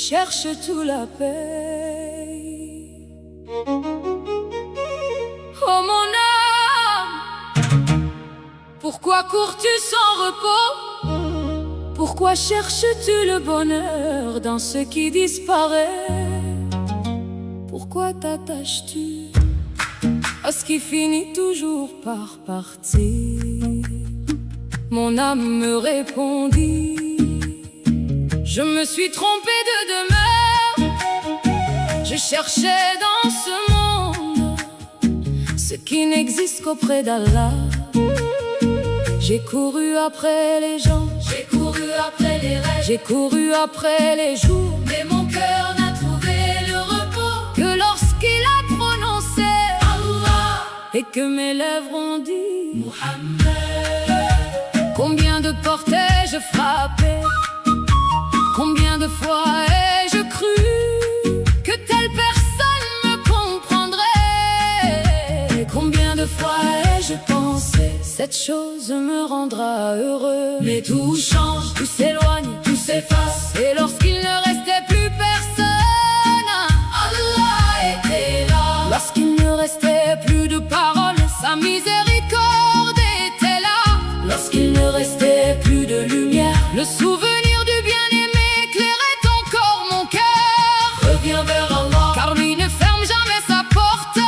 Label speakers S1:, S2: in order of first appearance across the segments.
S1: cherches tout la paix. Oh mon âme, pourquoi cours-tu sans repos? Pourquoi cherches-tu le bonheur dans ce qui disparaît? Pourquoi t'attaches-tu à ce qui finit toujours par partir? Mon âme me répondit: je me suis trompée de demeure. Je cherchais dans ce monde ce qui n'existe qu'auprès d'Allah. J'ai couru après les gens, j'ai couru après les rêves, j'ai couru après les jours, mais mon cœur n'a trouvé le repos que lorsqu'il a prononcé Allah, et que mes lèvres ont dit Muhammad. Combien de portes ai-je frappé? Combien de fois ai-je cru que telle personne me comprendrait? Combien de fois ai-je pensé cette chose me rendra heureux? Mais tout change, tout s'éloigne, tout s'efface, et lorsqu'il ne restait plus personne, Allah était là. Lorsqu'il ne restait plus de paroles, sa miséricorde était là. Lorsqu'il ne restait plus de lumière, le souvenir du bien-aimé éclairait encore mon cœur. Reviens vers Allah, car lui ne ferme jamais sa porte.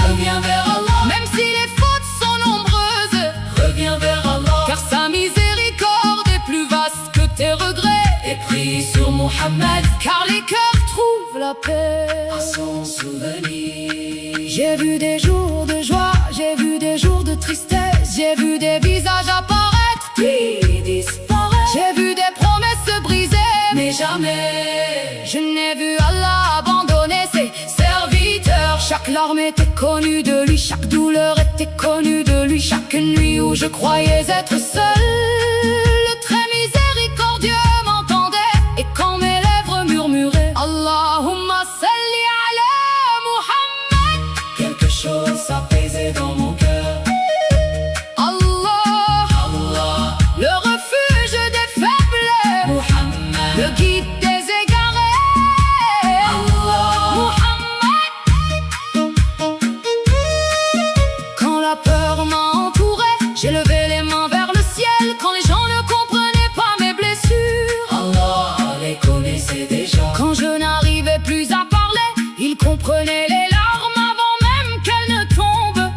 S1: Reviens vers Allah, même si les fautes sont nombreuses. Reviens vers Allah, car sa miséricorde est plus vaste que tes regrets. Et prie sur Muhammad, car les cœurs trouvent la paix à son souvenir. J'ai vu des jours de joie, j'ai vu des jours de tristesse, j'ai vu des visages apparaître puis disparaître. J'ai vu des promesses brisées, mais jamais je n'ai vu Allah abandonner ses serviteurs. Chaque larme était connue de lui, chaque douleur était connue de lui. Chaque nuit où je croyais être seul, le très miséricordieux m'entendait. Et quand mes lèvres murmuraient Allahumma salli ala Muhammad, quelque chose s'apaisait dans mon cœur. Allah, le refuge des faibles, Muhammad, le guide des égarés, Muhammad. Quand la peur m'a entouré, j'ai levé les mains vers le ciel. Quand les gens ne comprenaient pas mes blessures, Allah les connaissait déjà. Quand je n'arrivais plus à parler, il comprenait les larmes avant même qu'elles ne tombent.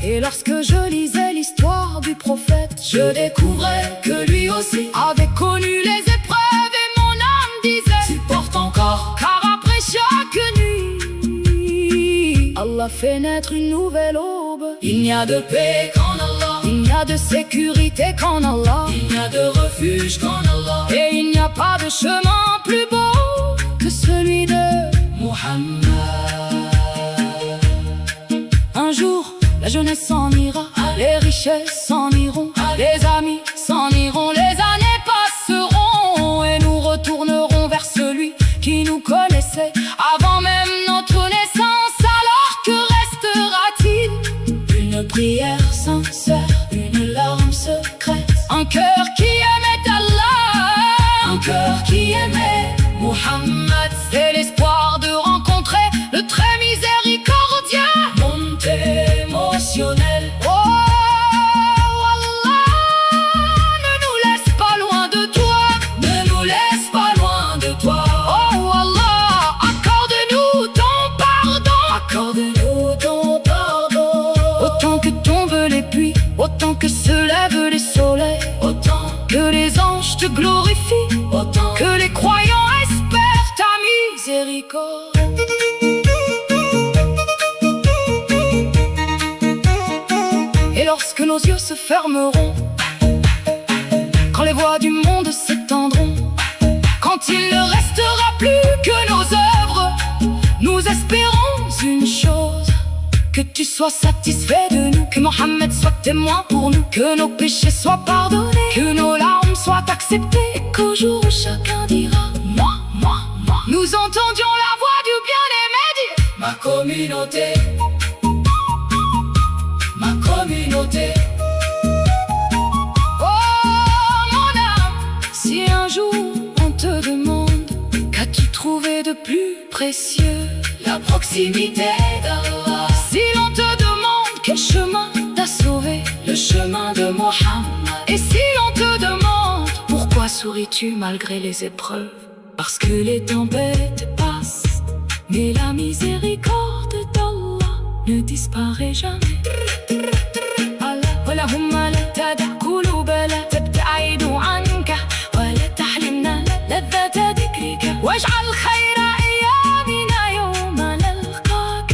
S1: Et lorsque je lisais l'histoire du prophète, je découvrais que lui aussi avait connu les épreuves. Et mon âme disait supporte encore, car après chaque nuit Allah fait naître une nouvelle aube. Il n'y a de paix qu'en Allah, il n'y a de sécurité qu'en Allah, il n'y a de refuge qu'en Allah, et il n'y a pas de chemin plus beau que celui de Muhammad. Un jour la jeunesse s'en ira, les richesses s'en iront, les amis s'en iront, les années passeront, et nous retournerons vers celui qui nous connaissait avant même notre naissance. Alors que restera-t-il? Une prière sincère, une larme secrète, un cœur qui aimait Allah, un cœur qui aimait Muhammad, et l'espoir de rencontrer le très miséricordieux. Monde émotionnel, oh Allah, ne nous laisse pas loin de toi, ne nous laisse pas loin de toi. Oh Allah, accorde-nous ton pardon, accorde-nous ton pardon. Autant que tombent les pluies, autant que se lèvent les soleils, autant que les anges te glorifient, autant que les croyants espèrent ta miséricorde. Et lorsque nos yeux se fermeront, quand les voies du monde s'étendront, quand il ne restera plus que nos œuvres, nous espérons une chose: que tu sois satisfait de nous, que Mohammed soit témoin pour nous, que nos péchés soient pardonnés, que nos larmes soient acceptées, et qu'au jour où chacun dira moi, moi, moi, nous entendions la voix du bien-aimé dire ma communauté, ma communauté. Oh mon âme, si un jour on te demande qu'as-tu trouvé plus précieux, la proximité d'Allah. Si l'on te demande quel chemin t'a sauvé, le chemin de Mohammed. Et si l'on te demande pourquoi souris-tu malgré les épreuves, parce que les tempêtes passent, mais la miséricorde d'Allah ne disparaît jamais. اللهم لا تدع قلوبنا تبتعد عنك ولا تحرمنا لذة ذكرك واجعل خير أيامنا يوم نلقاك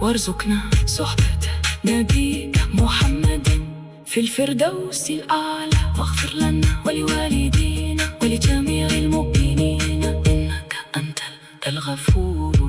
S1: وارزقنا صحبة نبيك محمد في الفردوس الأعلى واغفر لنا ولوالدينا ولجميع المؤمنين إنك أنت الغفور